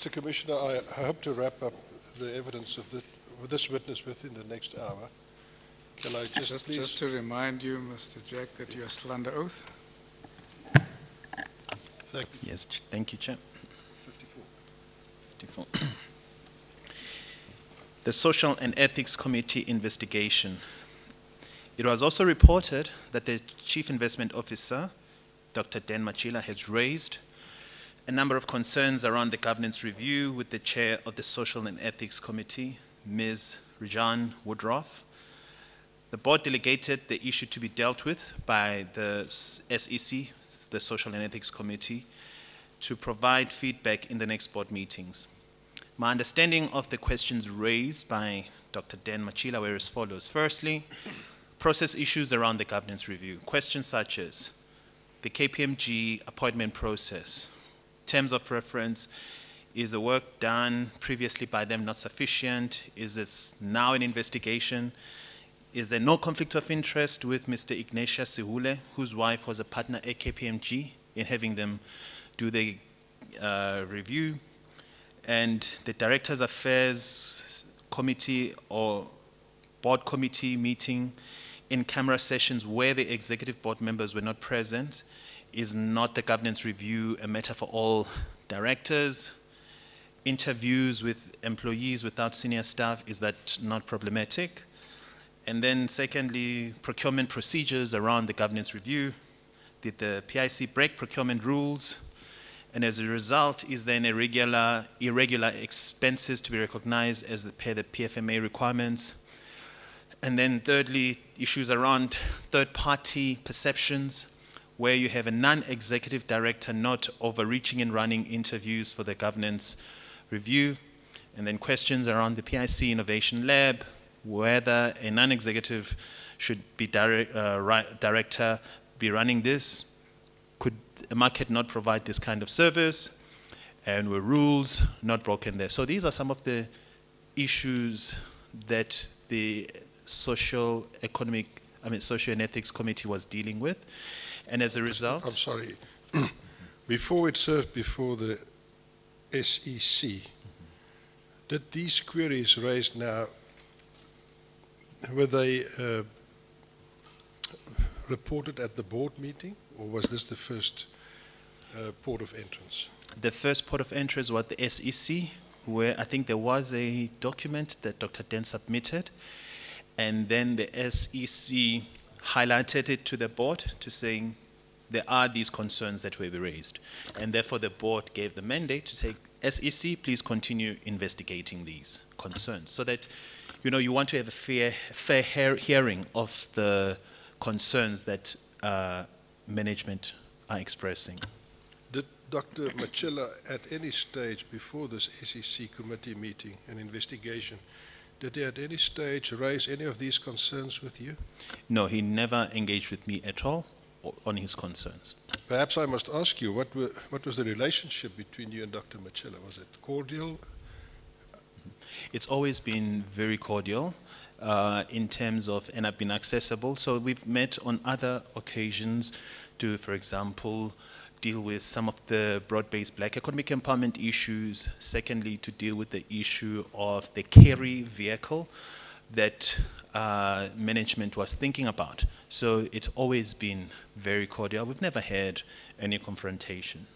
Mr. Commissioner, I hope to wrap up the evidence of this witness within the next hour. Can I Just to remind you, Mr. Jack, that you are still under oath. Thank you. Yes, thank you, Chair. 54. 54. The Social and Ethics Committee investigation. It was also reported that the Chief Investment Officer, Dr. Dan Machila, has raised a number of concerns around the governance review with the Chair of the Social and Ethics Committee, Ms. Rejan Woodruff. The board delegated the issue to be dealt with by the SEC, the Social and Ethics Committee, to provide feedback in the next board meetings. My understanding of the questions raised by Dr. Dan Machila were as follows. Firstly, process issues around the governance review. Questions such as the KPMG appointment process. Terms of reference, is the work done previously by them not sufficient? Is it now an investigation? Is there no conflict of interest with Mr. Ignatius Sihule, whose wife was a partner at KPMG, in having them do the review? And the Directors' Affairs Committee or Board Committee meeting in camera sessions where the executive board members were not present. Is not the governance review a matter for all directors? Interviews with employees without senior staff, is that not problematic? And then secondly, procurement procedures around the governance review. Did the PIC break procurement rules? And as a result, is there any irregular expenses to be recognized as per the PFMA requirements? And then thirdly, issues around third-party perceptions, where you have a non-executive director not overreaching in running interviews for the governance review. And then questions around the PIC Innovation Lab, whether a non-executive director be running this. Could a market not provide this kind of service? And were rules not broken there? So these are some of the issues that the Social and Ethics Committee was dealing with. And as a result... I'm sorry. Before it served before the SEC, did these queries raised now, were they reported at the board meeting, or was this the first port of entrance? The first port of entrance was the SEC, where I think there was a document that Dr. Den submitted, and then the SEC highlighted it to the board to saying there are these concerns that were raised. And therefore the board gave the mandate to say, SEC, please continue investigating these concerns, so that you want to have a fair hearing of the concerns that management are expressing. Did Dr. Machila at any stage before this SEC committee meeting and investigation, did he at any stage raise any of these concerns with you? No, he never engaged with me at all on his concerns. Perhaps I must ask you, what was the relationship between you and Dr. Machila? Was it cordial? It's always been very cordial in terms of, and I've been accessible. So we've met on other occasions to, for example, deal with some of the broad-based black economic empowerment issues. Secondly, to deal with the issue of the carry vehicle that management was thinking about. So it's always been very cordial. We've never had any confrontation.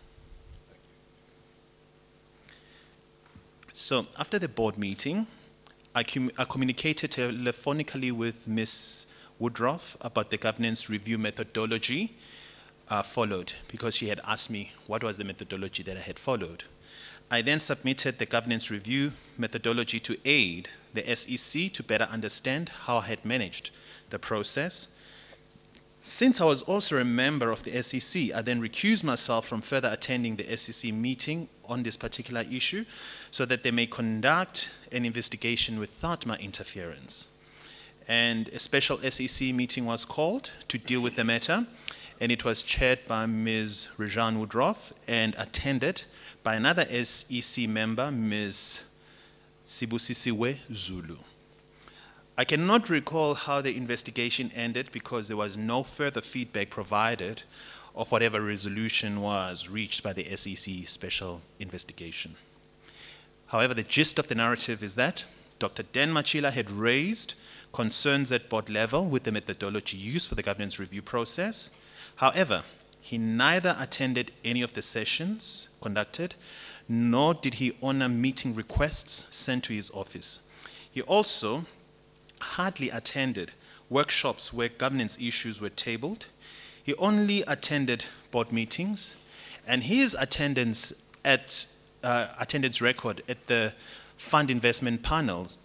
So after the board meeting, I communicated telephonically with Ms. Woodruff about the governance review methodology followed, because she had asked me what was the methodology that I had followed. I then submitted the governance review methodology to aid the SEC to better understand how I had managed the process. Since I was also a member of the SEC, I then recused myself from further attending the SEC meeting on this particular issue so that they may conduct an investigation without my interference. And a special SEC meeting was called to deal with the matter, and it was chaired by Ms. Rejan Woodruff and attended by another SEC member, Ms. Sibusisiwe Zulu. I cannot recall how the investigation ended because there was no further feedback provided of whatever resolution was reached by the SEC special investigation. However, the gist of the narrative is that Dr. Dan Machila had raised concerns at board level with the methodology used for the governance review process. However, he neither attended any of the sessions conducted, nor did he honor meeting requests sent to his office. He also hardly attended workshops where governance issues were tabled. He only attended board meetings, and his attendance record at the fund investment panels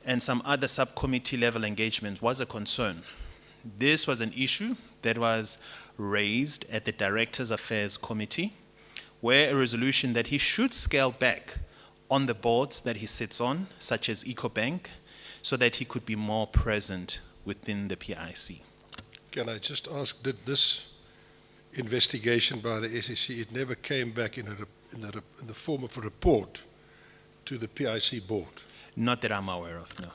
and some other subcommittee level engagements was a concern. This was an issue that was raised at the Directors' Affairs Committee, where a resolution that he should scale back on the boards that he sits on, such as EcoBank, so that he could be more present within the PIC. Can I just ask, did this investigation by the SEC, it never came back in the form of a report to the PIC board? Not that I'm aware of, no.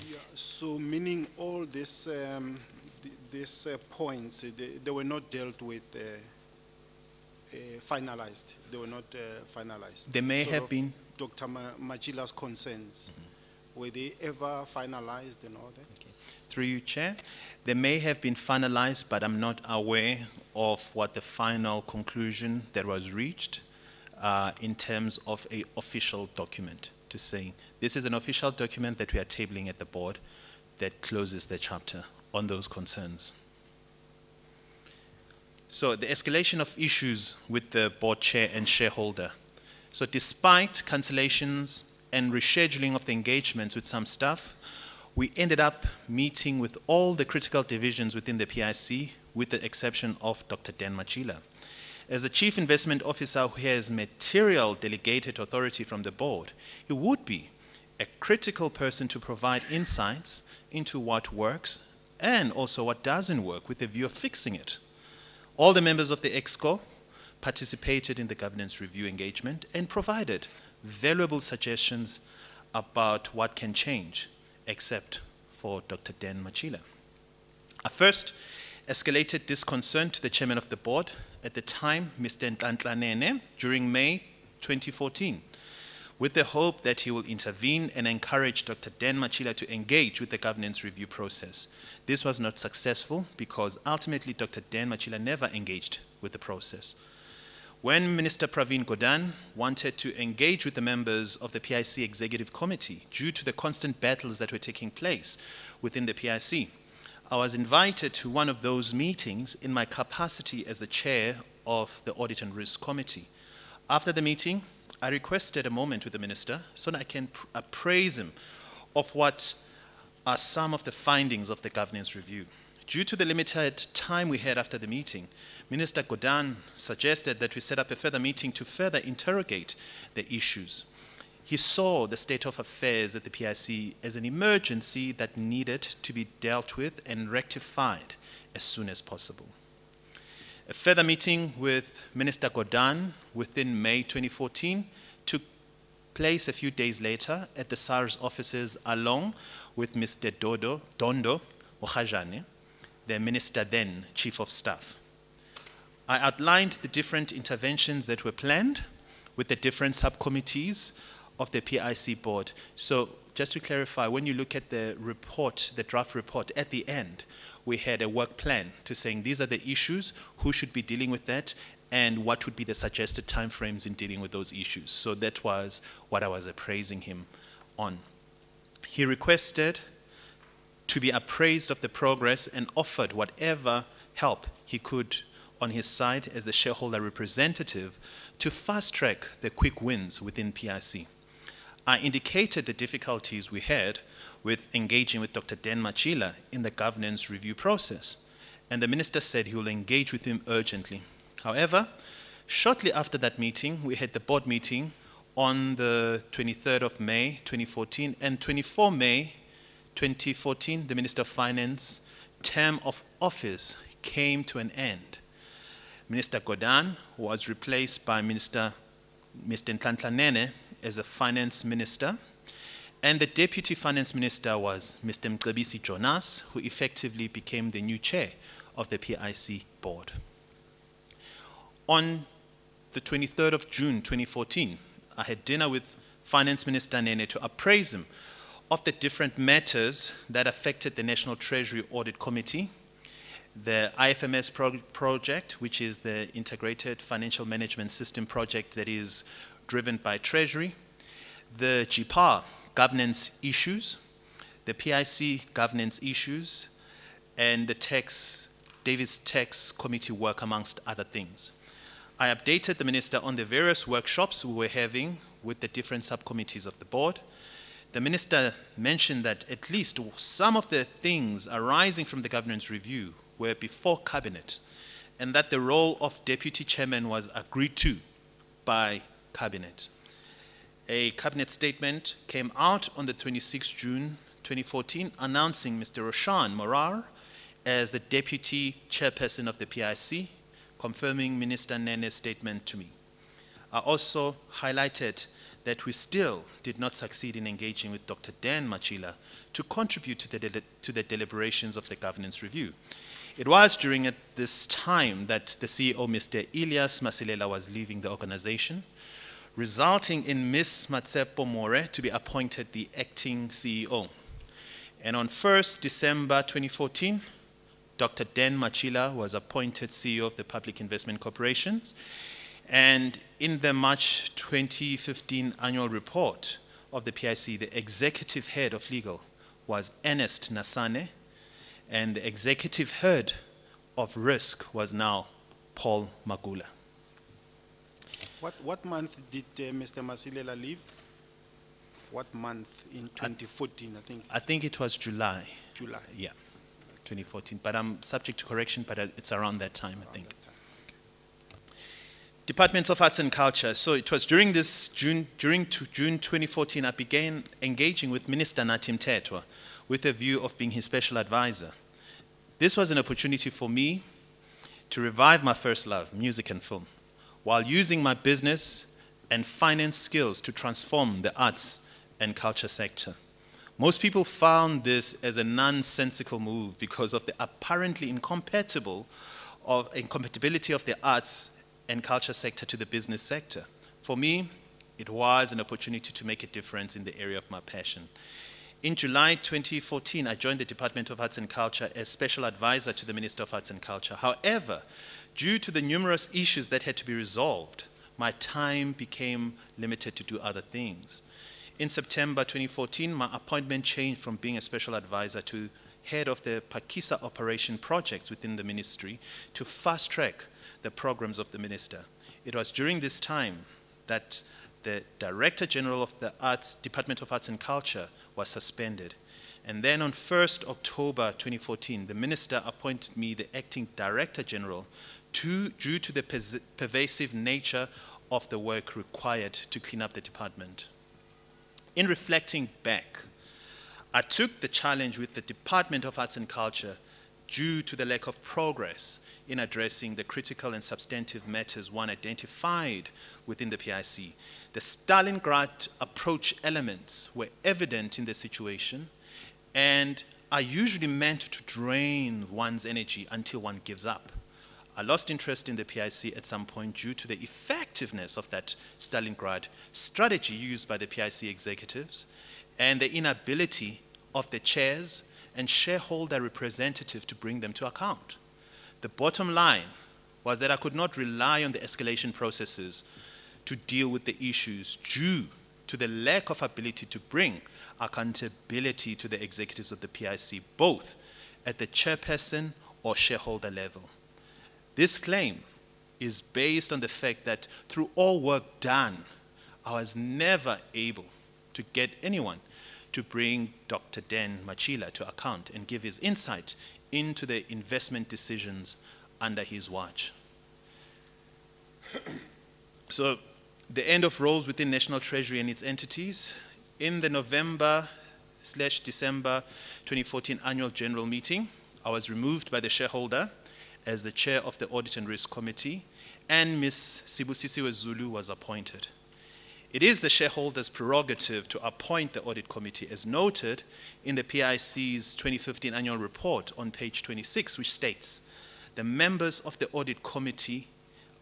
Yeah, so meaning all these points, they were not dealt with, finalized. They were not finalized. They may have been. Dr. Machila's concerns, were they ever finalized and all that? Okay. Through you, Chair, they may have been finalized, but I'm not aware of what the final conclusion that was reached in terms of an official document to say, this is an official document that we are tabling at the board that closes the chapter on those concerns. So the escalation of issues with the board chair and shareholder. So despite cancellations and rescheduling of the engagements with some staff, we ended up meeting with all the critical divisions within the PIC, with the exception of Dr. Dan Machila. As the Chief Investment Officer who has material delegated authority from the board, he would be a critical person to provide insights into what works and also what doesn't work with the view of fixing it. All the members of the EXCO participated in the governance review engagement and provided valuable suggestions about what can change, except for Dr. Dan Machila. I first escalated this concern to the chairman of the board, at the time, Mr. Ntantlanene, during May 2014, with the hope that he will intervene and encourage Dr. Dan Machila to engage with the governance review process. This was not successful because ultimately Dr. Dan Machila never engaged with the process. When Minister Pravin Gordhan wanted to engage with the members of the PIC Executive Committee due to the constant battles that were taking place within the PIC, I was invited to one of those meetings in my capacity as the chair of the Audit and Risk Committee. After the meeting, I requested a moment with the minister so that I can appraise him of what are some of the findings of the governance review. Due to the limited time we had after the meeting, Minister Gordhan suggested that we set up a further meeting to further interrogate the issues. He saw the state of affairs at the PIC as an emergency that needed to be dealt with and rectified as soon as possible. A further meeting with Minister Gordhan within May 2014 took place a few days later at the SARS offices along with Mr. Dondo Mohajane, the minister then Chief of Staff. I outlined the different interventions that were planned with the different subcommittees of the PIC board. So just to clarify, when you look at the report, the draft report, at the end, we had a work plan to saying these are the issues, who should be dealing with that, and what would be the suggested timeframes in dealing with those issues. So that was what I was appraising him on. He requested to be appraised of the progress and offered whatever help he could on his side as the shareholder representative to fast-track the quick wins within PIC. I indicated the difficulties we had with engaging with Dr. Dan Machila in the governance review process, and the minister said he will engage with him urgently. However, shortly after that meeting, we had the board meeting on the 23rd of May 2014, and 24 May 2014, the Minister of Finance term of office came to an end. Minister Gordhan was replaced by Mr. Ntantlanene as a finance minister, and the deputy finance minister was Mr. Mcebisi Jonas, who effectively became the new chair of the PIC board. On the the 23rd of June 2014, I had dinner with Finance Minister Nene to appraise him of the different matters that affected the National Treasury Audit Committee, the IFMS project, which is the Integrated Financial Management System project that is driven by Treasury, the GPAR governance issues, the PIC governance issues, and the Davis Tax Committee work, amongst other things. I updated the Minister on the various workshops we were having with the different subcommittees of the board. The Minister mentioned that at least some of the things arising from the governance review were before Cabinet, and that the role of Deputy Chairman was agreed to by Cabinet. A Cabinet statement came out on the 26th June 2014 announcing Mr. Roshan Morar as the Deputy Chairperson of the PIC, confirming Minister Nene's statement to me. I also highlighted that we still did not succeed in engaging with Dr. Dan Machila to contribute to the deliberations of the governance review. It was during this time that the CEO, Mr. Elias Masilela, was leaving the organization, resulting in Ms. Matsepo More to be appointed the acting CEO. And on 1st December 2014, Dr. Dan Machila was appointed CEO of the Public Investment Corporations. And in the March 2015 annual report of the PIC, the executive head of legal was Ernest Nasane, and the executive head of risk was now Paul Magula. What month did Mr. Masilela leave? What month in 2014, I think? I think it was July. July. Yeah, 2014. But I'm subject to correction, but it's around that time, I think. Department of Arts and Culture. So it was during June 2014, I began engaging with Minister Natim Tetwa with a view of being his special advisor. This was an opportunity for me to revive my first love, music and film, while using my business and finance skills to transform the arts and culture sector. Most people found this as a nonsensical move because of the apparently incompatibility of the arts and culture sector to the business sector. For me, it was an opportunity to make a difference in the area of my passion. In July 2014, I joined the Department of Arts and Culture as Special Advisor to the Minister of Arts and Culture. However, due to the numerous issues that had to be resolved, my time became limited to do other things. In September 2014, my appointment changed from being a Special Advisor to head of the Pakisa operation projects within the ministry to fast-track the programs of the minister. It was during this time that the Director General of the Department of Arts and Culture was suspended. And then on 1st October 2014, the minister appointed me the Acting Director General due to the pervasive nature of the work required to clean up the department. In reflecting back, I took the challenge with the Department of Arts and Culture due to the lack of progress in addressing the critical and substantive matters one identified within the PIC. The Stalingrad approach elements were evident in the situation and are usually meant to drain one's energy until one gives up. I lost interest in the PIC at some point due to the effectiveness of that Stalingrad strategy used by the PIC executives and the inability of the chairs and shareholder representative to bring them to account. The bottom line was that I could not rely on the escalation processes to deal with the issues due to the lack of ability to bring accountability to the executives of the PIC, both at the chairperson or shareholder level. This claim is based on the fact that through all work done, I was never able to get anyone to bring Dr. Dan Machila to account and give his insight into the investment decisions under his watch. So, the end of roles within National Treasury and its entities. In the November/December 2014 annual general meeting, I was removed by the shareholder as the chair of the Audit and Risk Committee, and Ms. Sibusisiwe Zulu was appointed. It is the shareholder's prerogative to appoint the Audit Committee, as noted in the PIC's 2015 annual report on page 26, which states, the members of the Audit Committee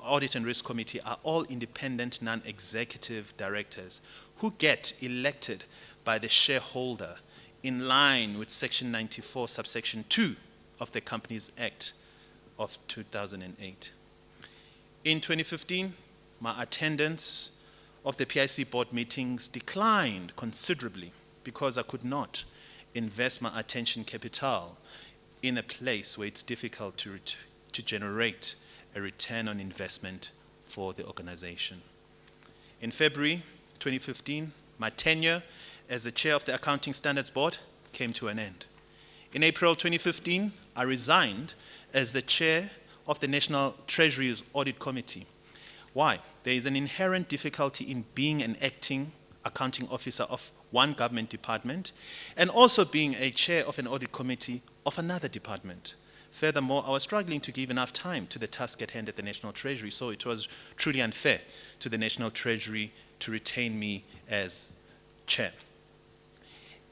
Audit and Risk Committee are all independent, non-executive directors who get elected by the shareholder in line with Section 94, subsection 2 of the Companies Act of 2008. In 2015, my attendance of the PIC board meetings declined considerably because I could not invest my attention capital in a place where it's difficult to generate a return on investment for the organization. In February 2015, my tenure as the chair of the Accounting Standards Board came to an end. In April 2015, I resigned as the chair of the National Treasury's Audit Committee. Why? There is an inherent difficulty in being an acting accounting officer of one government department and also being a chair of an audit committee of another department. Furthermore, I was struggling to give enough time to the task at hand at the National Treasury, so it was truly unfair to the National Treasury to retain me as chair.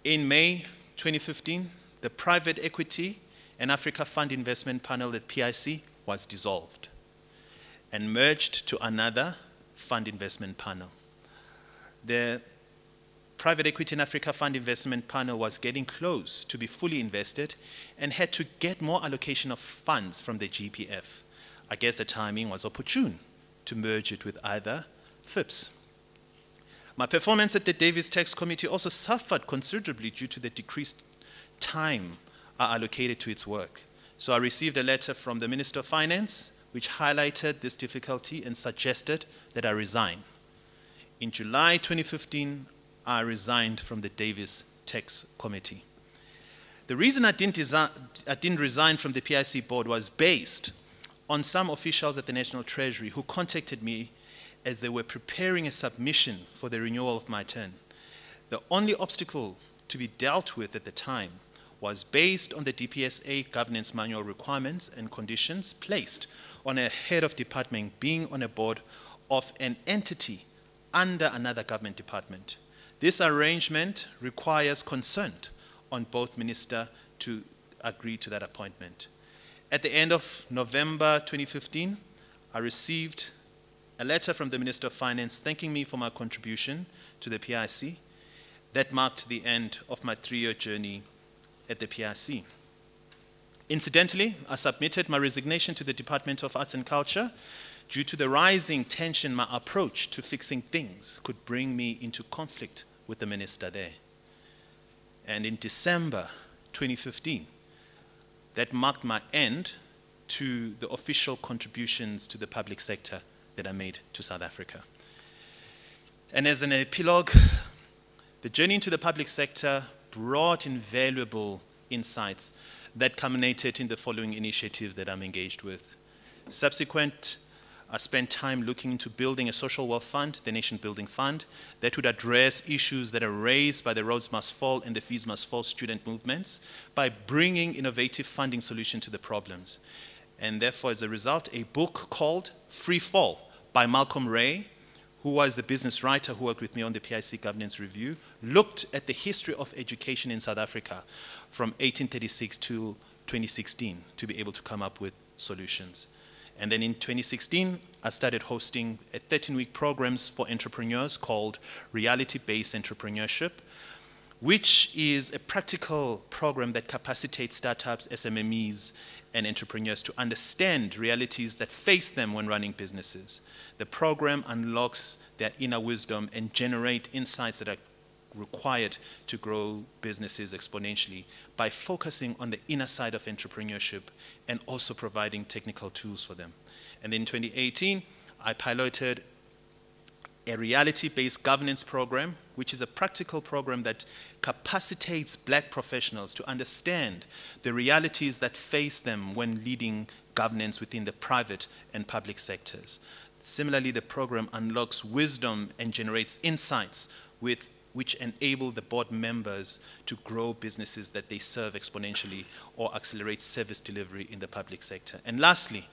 In May 2015, the Private Equity and Africa Fund Investment Panel at PIC was dissolved and merged to another fund investment panel. The Private Equity and Africa Fund Investment Panel was getting close to be fully invested and had to get more allocation of funds from the GPF. I guess the timing was opportune to merge it with either FIPS. My performance at the Davis Tax Committee also suffered considerably due to the decreased time I allocated to its work. So I received a letter from the Minister of Finance which highlighted this difficulty and suggested that I resign. In July 2015, I resigned from the Davis Tax Committee. The reason I didn't resign from the PIC board was based on some officials at the National Treasury who contacted me as they were preparing a submission for the renewal of my term. The only obstacle to be dealt with at the time was based on the DPSA governance manual requirements and conditions placed on a head of department being on a board of an entity under another government department. This arrangement requires consent on both ministers to agree to that appointment. At the end of November 2015, I received a letter from the Minister of Finance thanking me for my contribution to the PIC. That marked the end of my 3-year journey at the PIC. Incidentally, I submitted my resignation to the Department of Arts and Culture due to the rising tension my approach to fixing things could bring me into conflict with the minister there. And in December 2015, that marked my end to the official contributions to the public sector that I made to South Africa. And as an epilogue, the journey into the public sector brought invaluable insights that culminated in the following initiatives that I'm engaged with. Subsequent, I spent time looking into building a social wealth fund, the Nation Building Fund, that would address issues that are raised by the Rhodes Must Fall and the Fees Must Fall student movements by bringing innovative funding solutions to the problems. And therefore, as a result, a book called Free Fall by Malcolm Ray, who was the business writer who worked with me on the PIC Governance Review, looked at the history of education in South Africa from 1836 to 2016 to be able to come up with solutions. And then in 2016, I started hosting a 13-week programs for entrepreneurs called Reality-Based Entrepreneurship, which is a practical program that capacitates startups, SMMEs, and entrepreneurs to understand realities that face them when running businesses. The program unlocks their inner wisdom and generate insights that are required to grow businesses exponentially by focusing on the inner side of entrepreneurship and also providing technical tools for them. And in 2018, I piloted a reality-based governance program, which is a practical program that capacitates Black professionals to understand the realities that face them when leading governance within the private and public sectors. Similarly, the program unlocks wisdom and generates insights which enable the board members to grow businesses that they serve exponentially or accelerate service delivery in the public sector. And lastly,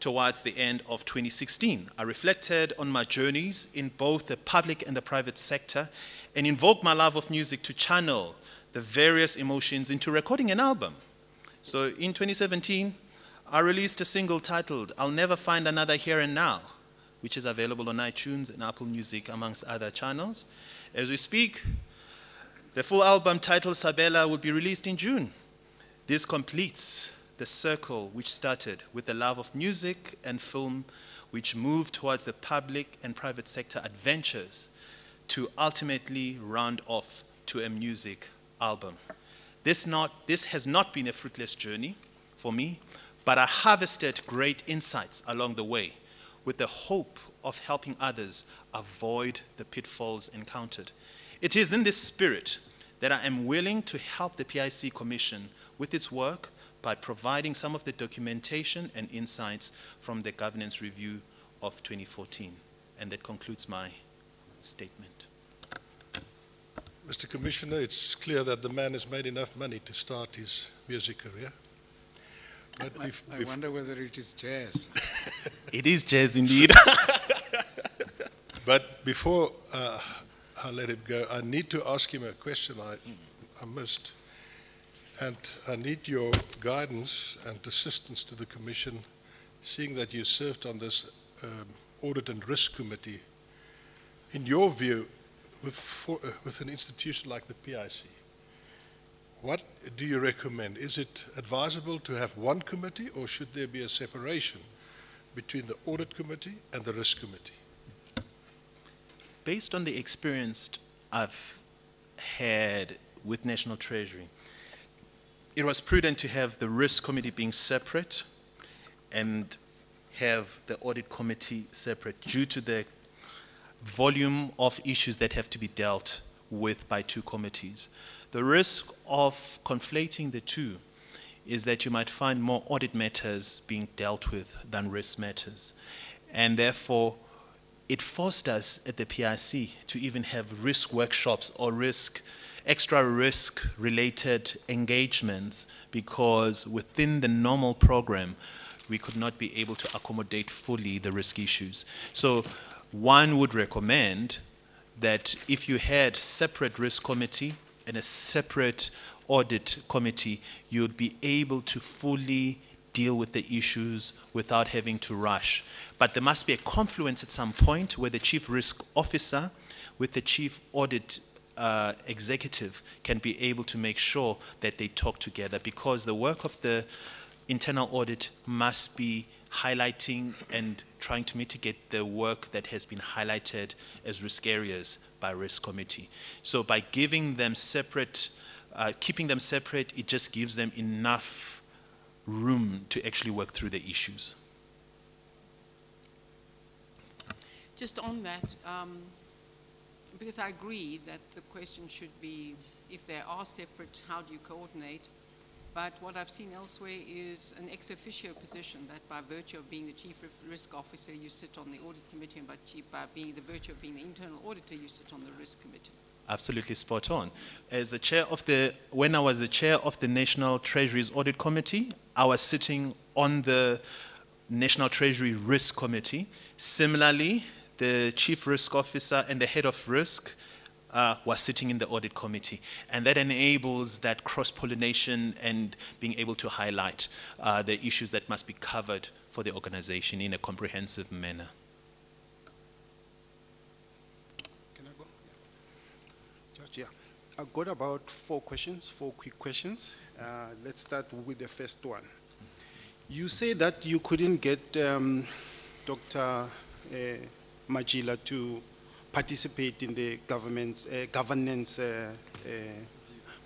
towards the end of 2016, I reflected on my journeys in both the public and the private sector and invoked my love of music to channel the various emotions into recording an album. So in 2017, I released a single titled I'll Never Find Another Here and Now, which is available on iTunes and Apple Music, amongst other channels. As we speak, the full album titled Sabela will be released in June. This completes the circle which started with the love of music and film, which moved towards the public and private sector adventures to ultimately round off to a music album. This has not been a fruitless journey for me, but I harvested great insights along the way with the hope of helping others avoid the pitfalls encountered. It is in this spirit that I am willing to help the PIC Commission with its work by providing some of the documentation and insights from the governance review of 2014. And that concludes my statement. Mr. Commissioner, it's clear that the man has made enough money to start his music career. But I wonder whether it is jazz. It is jazz indeed. But before I let him go, I need to ask him a question I missed. And I need your guidance and assistance to the Commission, seeing that you served on this Audit and Risk Committee. In your view, with an institution like the PIC, what do you recommend? Is it advisable to have one committee, or should there be a separation between the Audit Committee and the Risk Committee? Based on the experience I've had with National Treasury, it was prudent to have the Risk Committee being separate and have the Audit Committee separate due to the volume of issues that have to be dealt with by two committees. The risk of conflating the two is that you might find more audit matters being dealt with than risk matters. And therefore, it forced us at the PIC to even have risk workshops or extra risk related engagements, because within the normal program, we could not be able to accommodate fully the risk issues. So one would recommend that if you had separate risk committee and a separate audit committee, you'd be able to fully deal with the issues without having to rush. But there must be a confluence at some point where the chief risk officer with the chief audit executive can be able to make sure that they talk together, because the work of the internal audit must be highlighting and trying to mitigate the work that has been highlighted as risk areas by risk committee. So by giving them separate, keeping them separate, it just gives them enough room to actually work through the issues. Just on that, because I agree that the question should be, if they are separate, how do you coordinate? But what I've seen elsewhere is an ex officio position, that by virtue of being the chief risk officer, you sit on the audit committee, and by the virtue of being the internal auditor, you sit on the risk committee. Absolutely spot on. As the chair of when I was the chair of the National Treasury's Audit Committee, I was sitting on the National Treasury Risk Committee. Similarly, the chief risk officer and the head of risk was sitting in the audit committee, and that enables that cross-pollination and being able to highlight the issues that must be covered for the organization in a comprehensive manner. Can I go? Yeah. Judge, yeah. I've got about four quick questions. Let's start with the first one. You say that you couldn't get Dr. Machila to participate in the governance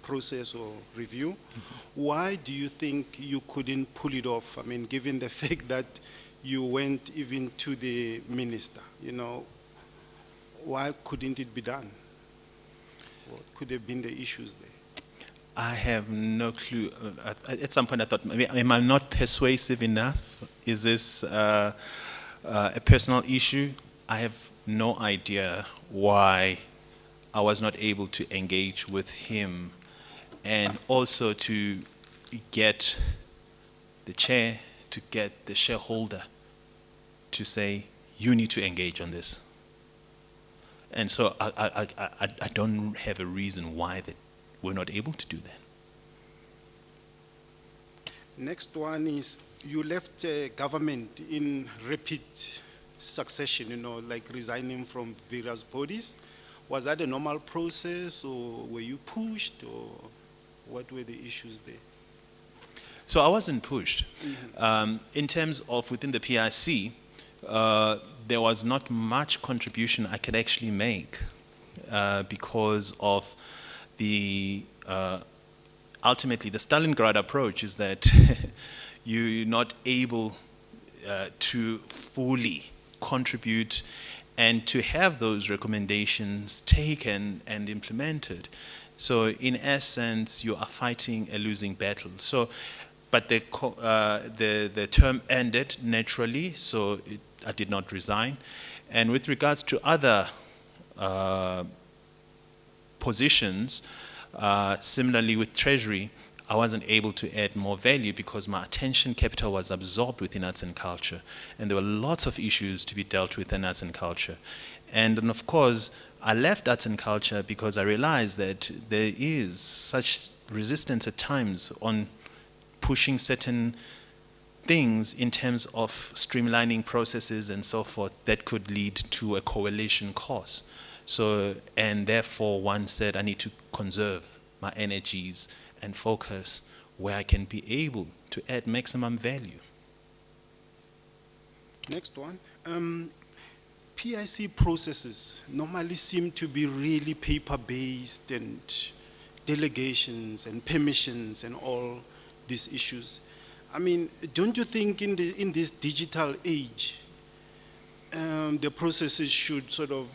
process or review. Why do you think you couldn't pull it off? I mean, given the fact that you went even to the minister, why couldn't it be done? What could have been the issues there? I have no clue. At some point I thought, am I not persuasive enough? Is this a personal issue? I have no idea why I was not able to engage with him, and also to get the chair, to get the shareholder to say, you need to engage on this. And so I don't have a reason why that we're not able to do Next one is, you left government in rapid succession, like resigning from various bodies. Was that a normal process, or were you pushed, or what were the issues there? So I wasn't pushed. In terms of within the PIC, there was not much contribution I could actually make because of the ultimately the Stalingrad approach is that you're not able to fully contribute and to have those recommendations taken and implemented. So in essence, you are fighting a losing battle. So, but the term ended naturally, so I did not resign. And with regards to other positions, similarly with Treasury, I wasn't able to add more value because my attention capital was absorbed within arts and culture. And there were lots of issues to be dealt with in arts and culture. And then of course, I left arts and culture because I realized that there is such resistance at times on pushing certain things in terms of streamlining processes and so forth that could lead to a coalition cause. So, and therefore one said I need to conserve my energies and focus where I can be able to add maximum value. Next one. PIC processes normally seem to be really paper-based and delegations and permissions and all these issues. I mean, don't you think in this digital age, the processes should sort of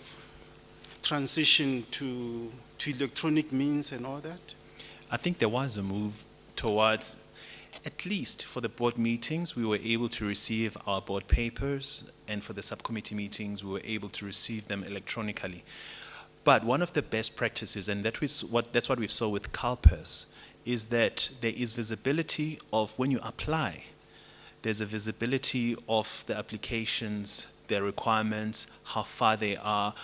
transition to electronic means and all that? I think there was a move towards, at least for the board meetings, we were able to receive our board papers, and for the subcommittee meetings, we were able to receive them electronically. But one of the best practices, and that's what we saw with CalPERS, is that there is visibility of when you apply, there's a visibility of the applications, their requirements, how far they are.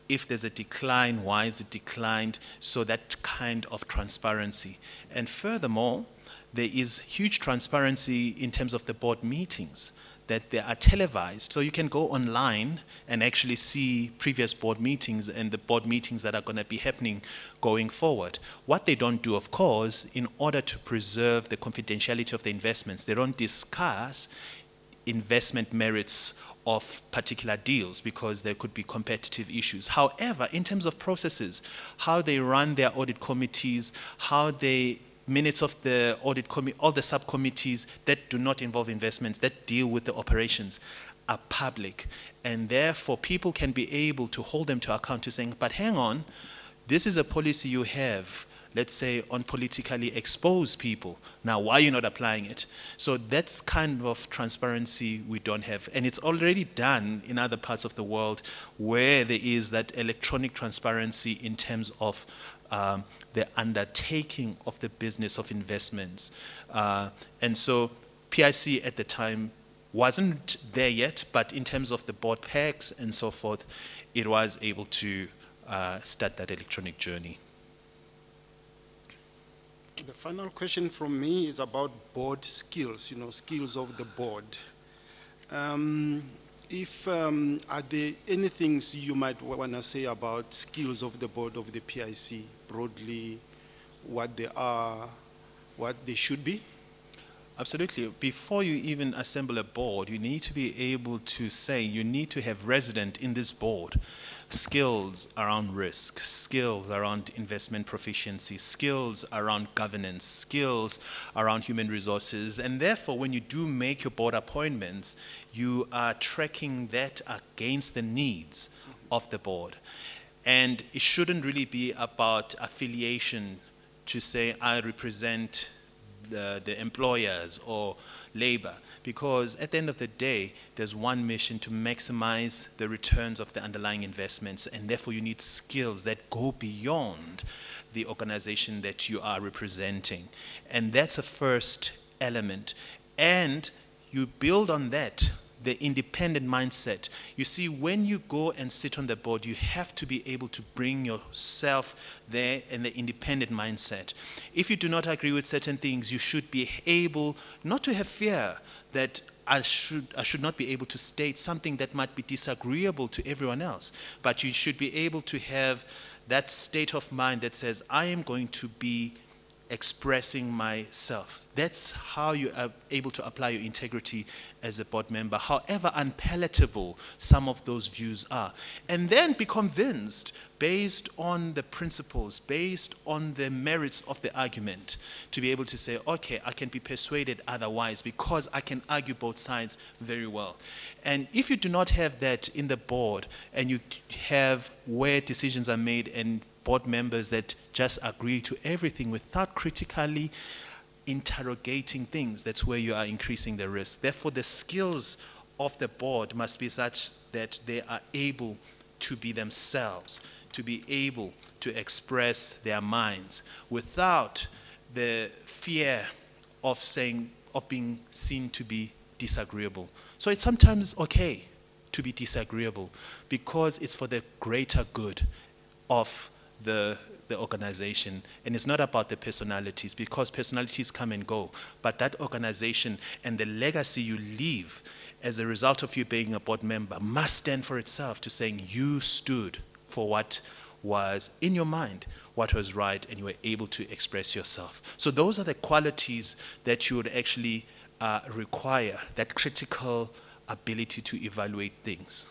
If there's a decline, why is it declined? So that kind of transparency. And furthermore, there is huge transparency in terms of the board meetings, that they are televised. So you can go online and actually see previous board meetings and the board meetings that are going to be happening going forward. What they don't do, of course, in order to preserve the confidentiality of the investments, they don't discuss investment merits of particular deals because there could be competitive issues. However, in terms of processes, how they run their audit committees, how they minutes of the audit committee, all the subcommittees that do not involve investments, that deal with the operations, are public. And therefore, people can be able to hold them to account to saying, but hang on, this is a policy you have, let's say, on politically exposed people. Now, why are you not applying it? So that's kind of transparency we don't have. And it's already done in other parts of the world where there is that electronic transparency in terms of the undertaking of the business of investments. And so PIC at the time wasn't there yet, but in terms of the board packs and so forth, it was able to start that electronic journey. The final question from me is about board skills, skills of the board. Are there any things you might want to say about skills of the board of the PIC, broadly, what they are, what they should be? Absolutely. Before you even assemble a board, you need to be able to say you need to have resident in this board skills around risk, skills around investment proficiency, skills around governance, skills around human resources. And therefore, when you do make your board appointments, you are tracking that against the needs of the board. And it shouldn't really be about affiliation to say, I represent the employers or labor, because at the end of the day, there's one mission to maximize the returns of the underlying investments, and therefore you need skills that go beyond the organization that you are representing. And that's a first element. And you build on that the independent mindset. You see, when you go and sit on the board, you have to be able to bring yourself there in the independent mindset. If you do not agree with certain things, you should be able not to have fear that I should not be able to state something that might be disagreeable to everyone else, but you should be able to have that state of mind that says, I am going to be expressing myself. That's how you are able to apply your integrity as a board member, however unpalatable some of those views are. And then be convinced, based on the principles, based on the merits of the argument, to be able to say, okay, I can be persuaded otherwise because I can argue both sides very well. And if you do not have that in the board, and you have where decisions are made and board members that just agree to everything without critically interrogating things, that's where you are increasing the risk. Therefore, the skills of the board must be such that they are able to be themselves, to be able to express their minds without the fear of being seen to be disagreeable. So it's sometimes okay to be disagreeable because it's for the greater good of the organization, and it's not about the personalities, because personalities come and go, but that organization and the legacy you leave as a result of you being a board member must stand for itself, to saying you stood for what was in your mind, what was right, and you were able to express yourself. So those are the qualities that you would actually require, that critical ability to evaluate things.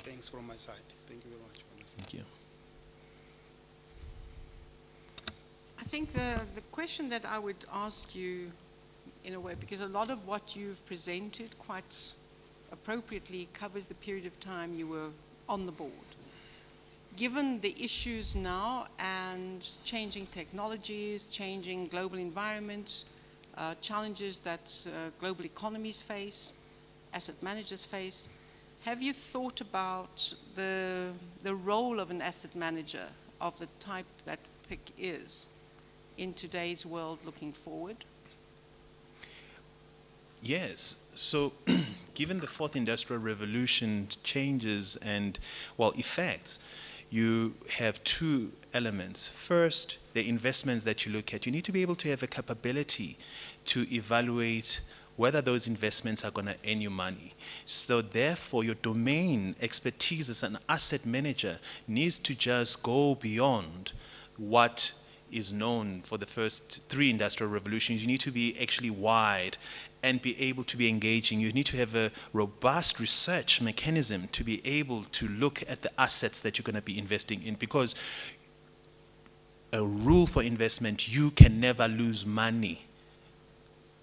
Thanks from my side. Thank you very much. Thank you. I think the question that I would ask you, in a way, because a lot of what you've presented quite appropriately covers the period of time you were on the board. Given the issues now and changing technologies, changing global environment, challenges that global economies face, asset managers face, have you thought about the role of an asset manager of the type that PIC is in today's world looking forward? Yes. So given the fourth industrial revolution changes and, well, effects, you have two elements. First, the investments that you look at. You need to be able to have a capability to evaluate whether those investments are going to earn you money. So therefore, your domain expertise as an asset manager needs to just go beyond what is known for the first three industrial revolutions. You need to be actually wide and be able to be engaging. You need to have a robust research mechanism to be able to look at the assets that you're going to be investing in, because a rule for investment, you can never lose money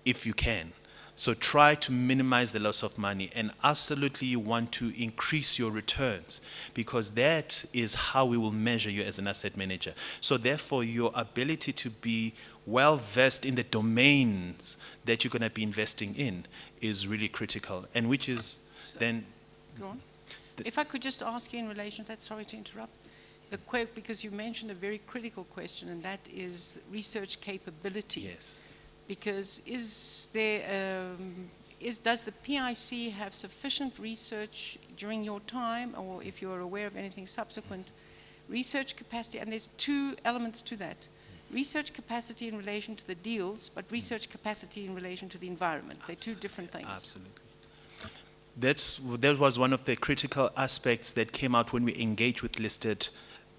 if you can. So try to minimize the loss of money, and absolutely you want to increase your returns, because that is how we will measure you as an asset manager. So therefore, your ability to be well versed in the domains that you're going to be investing in is really critical, and which is then... Go on. If I could just ask you in relation to that, sorry to interrupt, because you mentioned a very critical question, and that is research capability. Yes. Because does the PIC have sufficient research during your time, or if you're aware of anything subsequent, research capacity? And there's two elements to that. Research capacity in relation to the deals, but research capacity in relation to the environment. They're two different things. Absolutely. That was one of the critical aspects that came out when we engaged with listed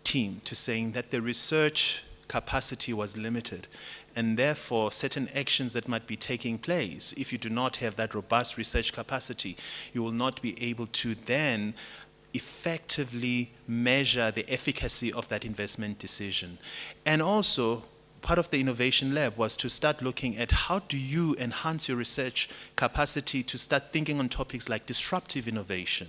team, to saying that the research capacity was limited, and therefore certain actions that might be taking place, if you do not have that robust research capacity, you will not be able to then effectively measure the efficacy of that investment decision. And also, part of the innovation lab was to start looking at how do you enhance your research capacity to start thinking on topics like disruptive innovation,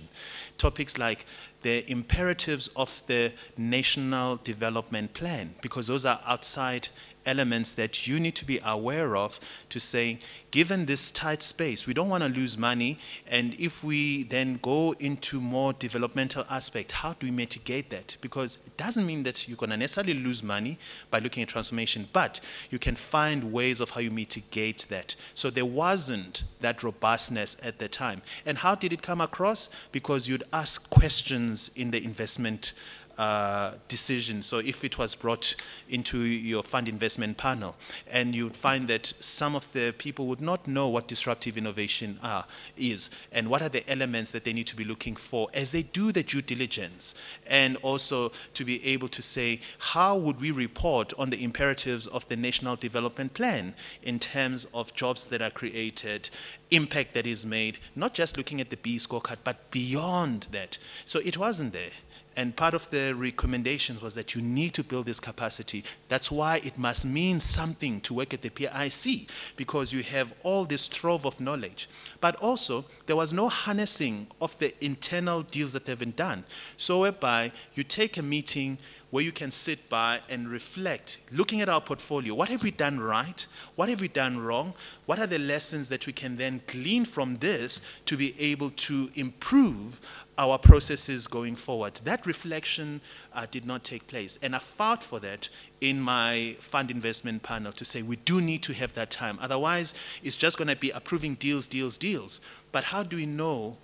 topics like the imperatives of the National Development Plan, because those are outside elements that you need to be aware of to say, given this tight space, we don't want to lose money, and if we then go into more developmental aspect, how do we mitigate that? Because it doesn't mean that you're going to necessarily lose money by looking at transformation, but you can find ways of how you mitigate that. So there wasn't that robustness at the time. And how did it come across? Because you'd ask questions in the investment decision. So if it was brought into your fund investment panel, and you'd find that some of the people would not know what disruptive innovation is, and what are the elements that they need to be looking for as they do the due diligence, and also to be able to say, how would we report on the imperatives of the National Development Plan in terms of jobs that are created, impact that is made, not just looking at the B scorecard, but beyond that. So it wasn't there. And part of the recommendation was that you need to build this capacity. That's why it must mean something to work at the PIC, because you have all this trove of knowledge. But also, there was no harnessing of the internal deals that have been done. So whereby you take a meeting where you can sit by and reflect, looking at our portfolio, what have we done right? What have we done wrong? What are the lessons that we can then glean from this to be able to improve our processes going forward? That reflection did not take place. And I fought for that in my fund investment panel to say we do need to have that time. Otherwise, it's just going to be approving deals. But how do we know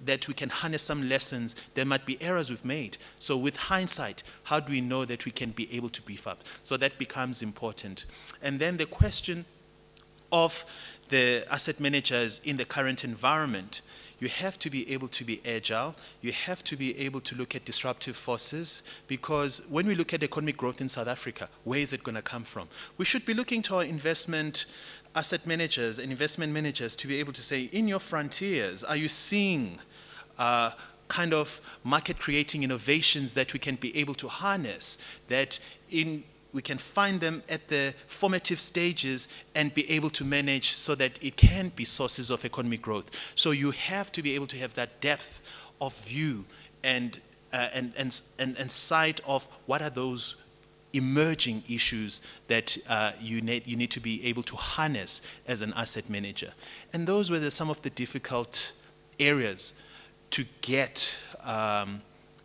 that we can harness some lessons? There might be errors we've made. So with hindsight, how do we know that we can be able to beef up? So that becomes important. And then the question of the asset managers in the current environment. You have to be able to be agile. You have to be able to look at disruptive forces, because when we look at economic growth in South Africa, where is it going to come from? We should be looking to our investment asset managers and investment managers to be able to say, in your frontiers, are you seeing kind of market creating innovations that we can be able to harness, that we can find them at the formative stages and be able to manage so that it can be sources of economic growth. So you have to be able to have that depth of view and sight of what are those emerging issues that you need to be able to harness as an asset manager. And those were some of the difficult areas to get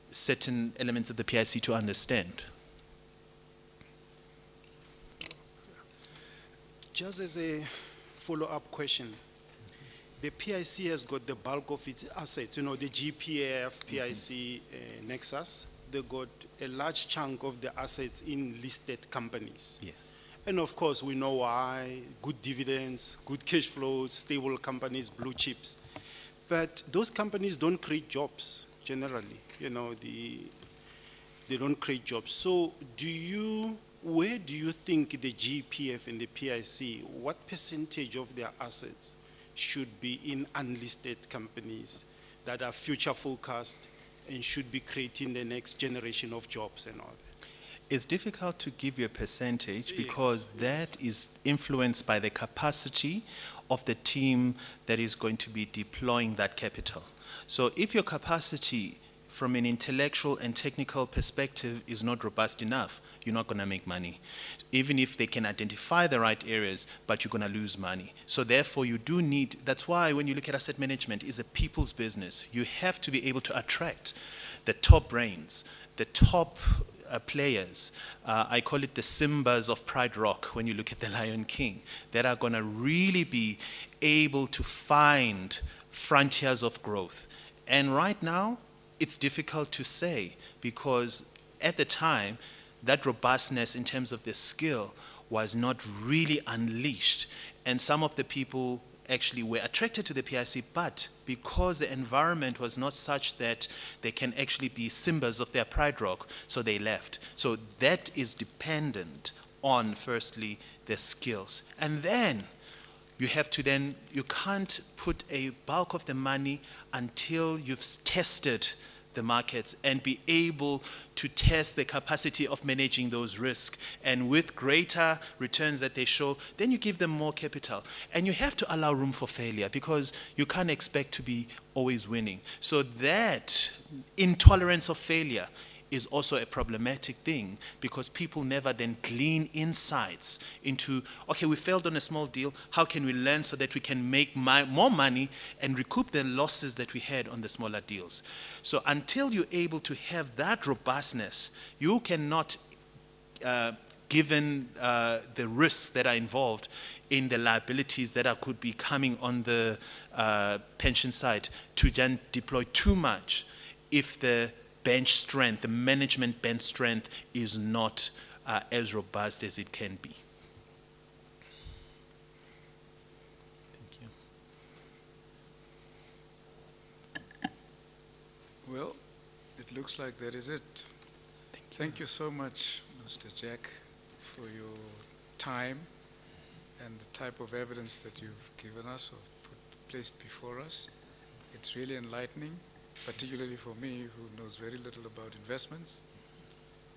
certain elements of the PIC to understand. Just as a follow-up question, the PIC has got the bulk of its assets, the GPF, PIC, Nexus, they got a large chunk of the assets in listed companies. Yes. And of course, we know why: good dividends, good cash flows, stable companies, blue chips. But those companies don't create jobs, generally. They don't create jobs. So where do you think the GPF and the PIC, what percentage of their assets should be in unlisted companies that are future focused and should be creating the next generation of jobs and all that? It's difficult to give you a percentage because that is influenced by the capacity of the team that is going to be deploying that capital. So if your capacity from an intellectual and technical perspective is not robust enough, you're not going to make money. Even if they can identify the right areas, but you're going to lose money. So therefore you do need, that's why when you look at asset management, it's a people's business. You have to be able to attract the top brains, the top players. I call it the Simbas of Pride Rock when you look at the Lion King, that are going to really be able to find frontiers of growth. And right now, it's difficult to say, because at the time, that robustness in terms of the skill was not really unleashed. And some of the people actually were attracted to the PIC, but because the environment was not such that they can actually be Simbas of their Pride Rock, so they left. So that is dependent on, firstly, their skills. And then you can't put a bulk of the money until you've tested the markets and be able to test the capacity of managing those risks. And with greater returns that they show, then you give them more capital. And you have to allow room for failure, because you can't expect to be always winning. So that intolerance of failure is also a problematic thing, because people never then glean insights into, okay, we failed on a small deal, how can we learn so that we can make more money and recoup the losses that we had on the smaller deals. So until you're able to have that robustness, you cannot, given the risks that are involved in the liabilities that could be coming on the pension side, to then deploy too much if the bench strength, the management bench strength, is not as robust as it can be. Thank you. Well, it looks like that is it. Thank you so much, Mr. Jack, for your time and the type of evidence that you've given us or placed before us. It's really enlightening, particularly for me, who knows very little about investments,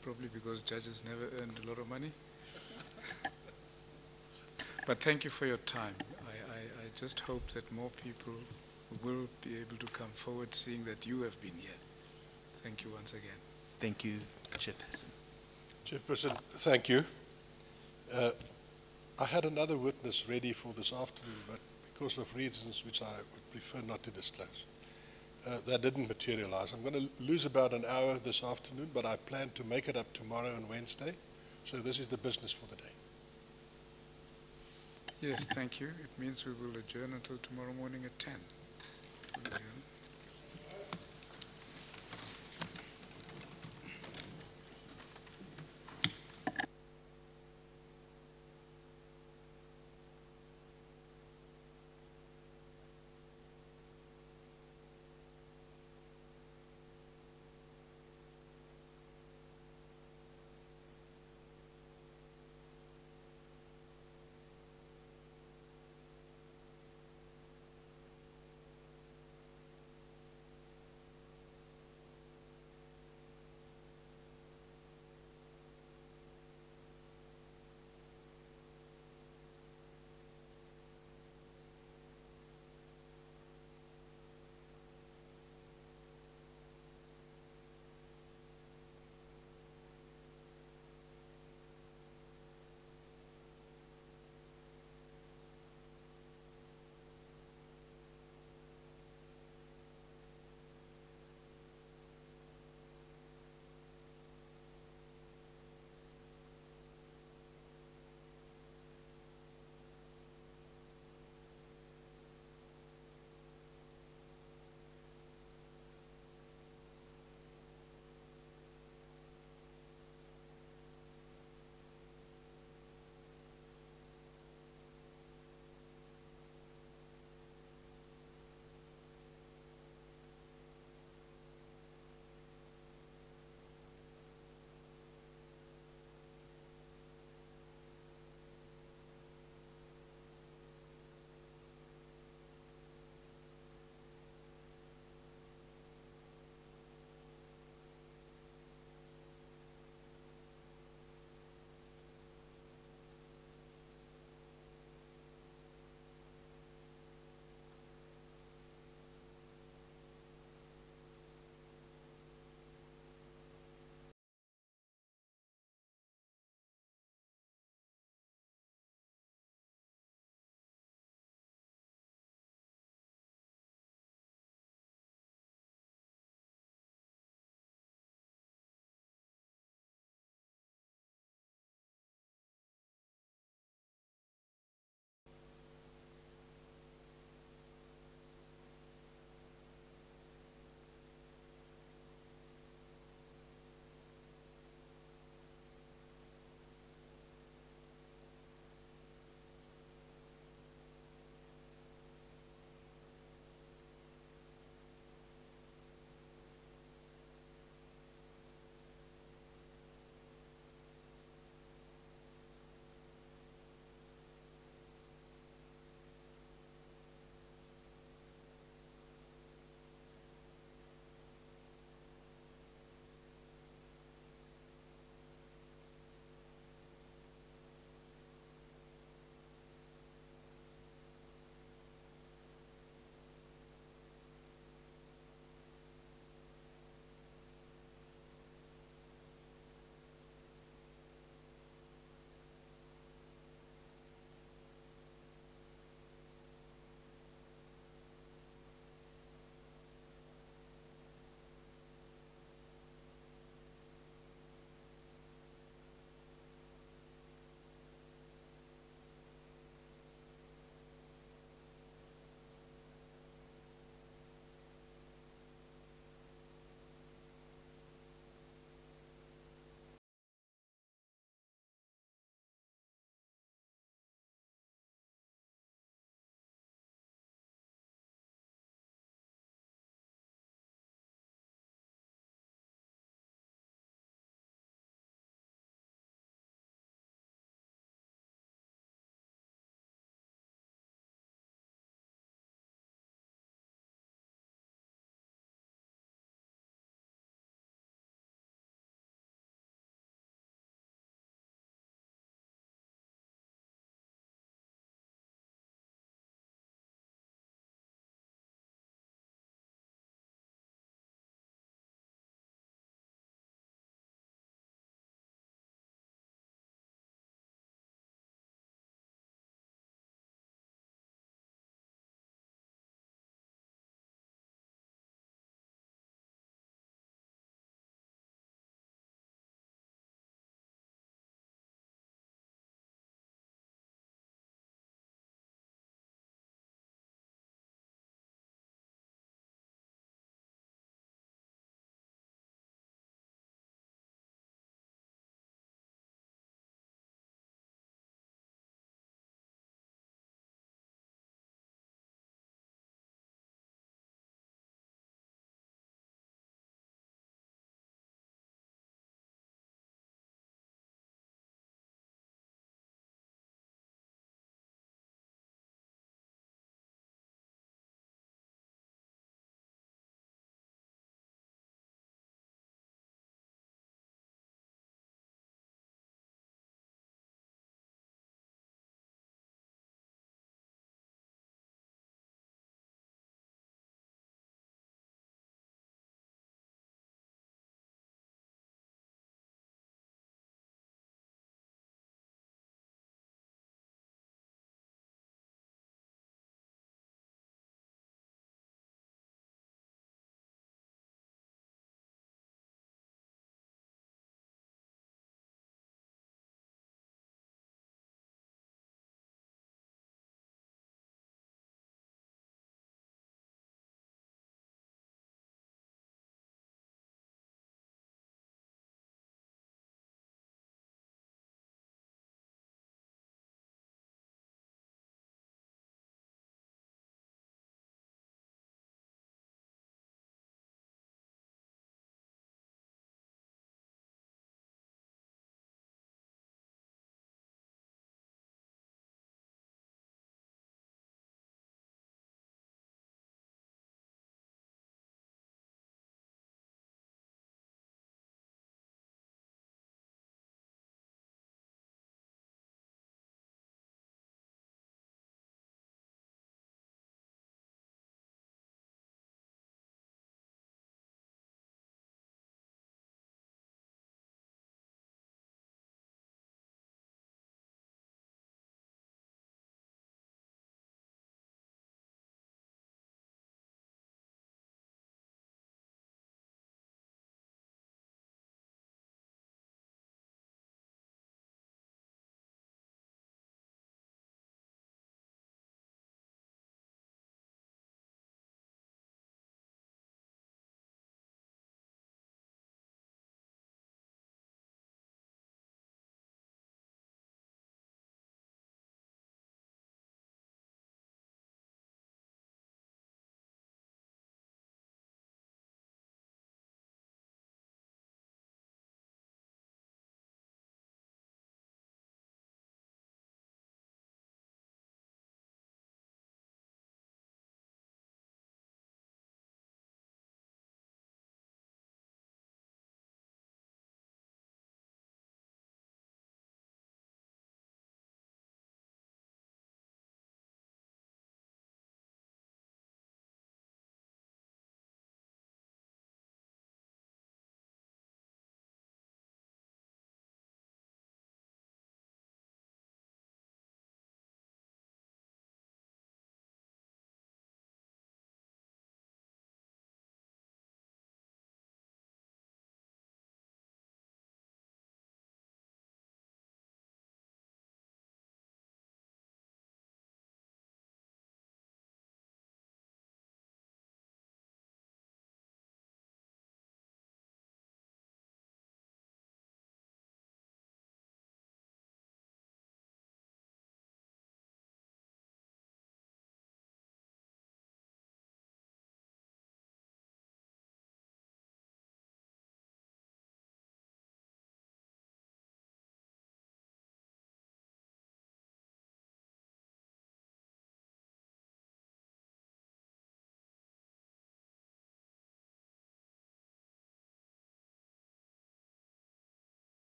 probably because judges never earned a lot of money. But thank you for your time. I just hope that more people will be able to come forward seeing that you have been here. Thank you once again. Thank you, Chairperson. Chairperson, thank you. I had another witness ready for this afternoon, but because of reasons which I would prefer not to disclose, that didn't materialize. I'm going to lose about an hour this afternoon, but I plan to make it up tomorrow and Wednesday. So this is the business for the day. Yes, thank you. It means we will adjourn until tomorrow morning at 10.